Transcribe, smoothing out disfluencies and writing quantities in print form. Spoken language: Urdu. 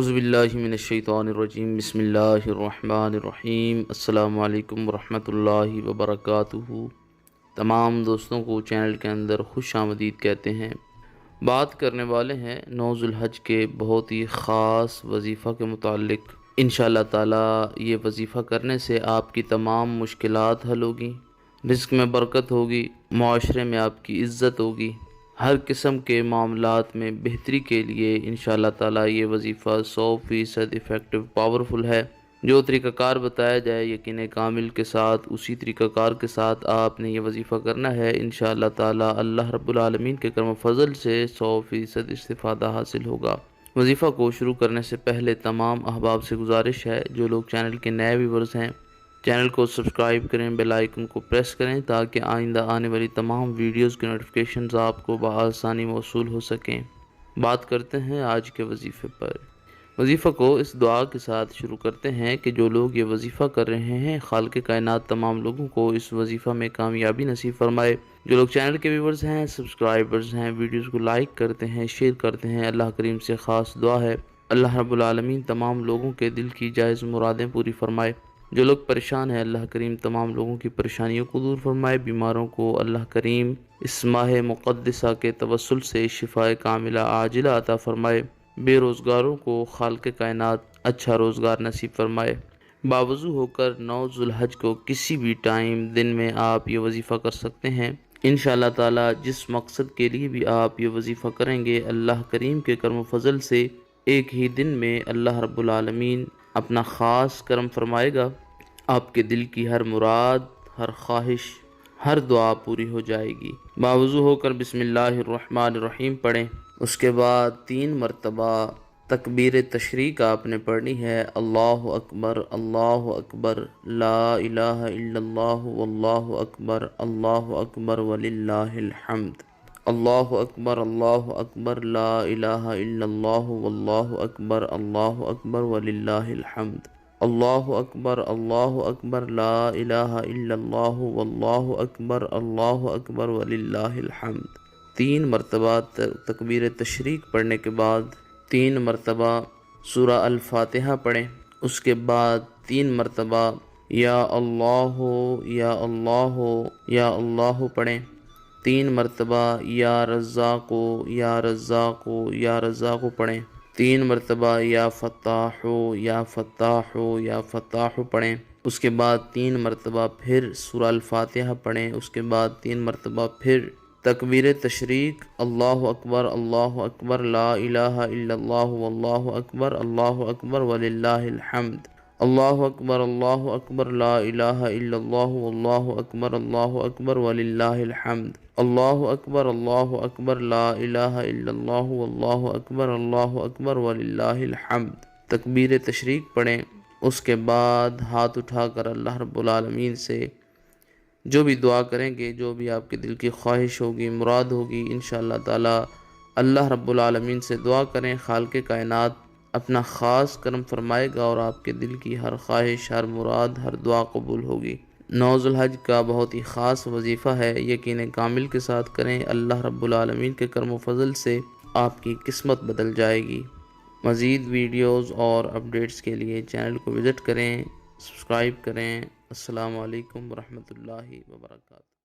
اعوذ باللہ من الشیطان الرجیم، بسم اللہ الرحمن الرحیم۔ السلام علیکم ورحمۃ اللہ وبرکاتہ۔ تمام دوستوں کو چینل کے اندر خوش آمدید کہتے ہیں۔ بات کرنے والے ہیں 9 ذو الحج کے بہت ہی خاص وظیفہ کے متعلق۔ انشاءاللہ تعالی یہ وظیفہ کرنے سے آپ کی تمام مشکلات حل ہوگی، رزق میں برکت ہوگی، معاشرے میں آپ کی عزت ہوگی، ہر قسم کے معاملات میں بہتری کے لیے انشاءاللہ تعالی یہ وظیفہ 100% افیکٹو پاورفل ہے۔ جو طریقہ کار بتایا جائے یقین کامل کے ساتھ، اسی طریقہ کار کے ساتھ آپ نے یہ وظیفہ کرنا ہے۔ انشاءاللہ تعالی اللہ رب العالمین کے کرم و فضل سے 100% استفادہ حاصل ہوگا۔ وظیفہ کو شروع کرنے سے پہلے تمام احباب سے گزارش ہے، جو لوگ چینل کے نئے ویورز ہیں، چینل کو سبسکرائب کریں، بیل آئیکن کو پریس کریں تاکہ آئندہ آنے والی تمام ویڈیوز کی نوٹیفیکیشنز آپ کو بآسانی موصول ہو سکیں۔ بات کرتے ہیں آج کے وظیفے پر۔ وظیفہ کو اس دعا کے ساتھ شروع کرتے ہیں کہ جو لوگ یہ وظیفہ کر رہے ہیں، خالق کائنات تمام لوگوں کو اس وظیفہ میں کامیابی نصیب فرمائے۔ جو لوگ چینل کے ویورز ہیں، سبسکرائبرز ہیں، ویڈیوز کو لائک کرتے ہیں، شیئر کرتے ہیں، اللہ کریم سے خاص دعا ہے اللہ رب العالمین تمام لوگوں کے دل کی جائز مرادیں پوری فرمائے۔ جو لوگ پریشان ہیں، اللہ کریم تمام لوگوں کی پریشانیوں کو دور فرمائے۔ بیماروں کو اللہ کریم اس ماہ مقدسہ کے توسل سے شفاء کاملہ عاجلہ عطا فرمائے۔ بے روزگاروں کو خالق کائنات اچھا روزگار نصیب فرمائے۔ باوضو ہو کر 9 ذو الحج کو کسی بھی ٹائم دن میں آپ یہ وظیفہ کر سکتے ہیں۔ انشاءاللہ تعالی جس مقصد کے لیے بھی آپ یہ وظیفہ کریں گے، اللہ کریم کے کرم و فضل سے ایک ہی دن میں اللہ رب العالمین اپنا خاص کرم فرمائے گا۔ آپ کے دل کی ہر مراد، ہر خواہش، ہر دعا پوری ہو جائے گی۔ باوضو ہو کر بسم اللہ الرحمن الرحیم پڑھیں۔ اس کے بعد 3 مرتبہ تکبیر تشریق آپ نے پڑھنی ہے۔ اللہ اکبر، اللہ اکبر، لا الہ الا اللہ، واللہ اکبر، اللہ اکبر وللہ الحمد۔ اللہ اکبر، اللہ اکبر، لا الہ الا اللہ، واللہ اکبر، اللہ اکبر وللہ الحمد۔ اللہ اکبر، اللہ اکبر، لا الہ الا اللہ، واللہ اکبر، اللہ اکبر وللہ الحمد۔ 3 مرتبہ تکبیر تشریق پڑھنے کے بعد 3 مرتبہ سورہ الفاتحہ پڑھیں۔ اس کے بعد 3 مرتبہ یا اللہ یا اللہ یا اللہ پڑھیں۔ 3 مرتبہ یا رزاق یا رزاق یا رزاق پڑھیں۔ 3 مرتبہ یا فتاح یا فتاح یا فتاح پڑھیں۔ اس کے بعد 3 مرتبہ پھر سورہ الفاتحہ پڑھیں۔ اس کے بعد 3 مرتبہ پھر تکبیر تشریق، اللہ اکبر، لا الہ الا اللہ، واللہ اکبر وللہ الحمد۔ اللہ اکبر، لا الہ الا اللہ، واللہ اکبر وللہ الحمد۔ اللہ اکبر، لا الہ الا اللہ، واللہ اکبر وللہ الحمد۔ تکبیر تشریق پڑھیں۔ اس کے بعد ہاتھ اٹھا کر اللہ رب العالمین سے جو بھی دعا کریں گے، جو بھی آپ کے دل کی خواہش ہوگی، مراد ہوگی، انشاءاللہ تعالی اللہ رب العالمین سے دعا کریں۔ خالق کائنات اپنا خاص کرم فرمائے گا اور آپ کے دل کی ہر خواہش، ہر مراد، ہر دعا قبول ہوگی۔ 9 ذو الحج کا بہت ہی خاص وظیفہ ہے، یقین کامل کے ساتھ کریں، اللہ رب العالمین کے کرم و فضل سے آپ کی قسمت بدل جائے گی۔ مزید ویڈیوز اور اپڈیٹس کے لیے چینل کو وزٹ کریں، سبسکرائب کریں۔ السلام علیکم ورحمۃ اللہ وبرکاتہ۔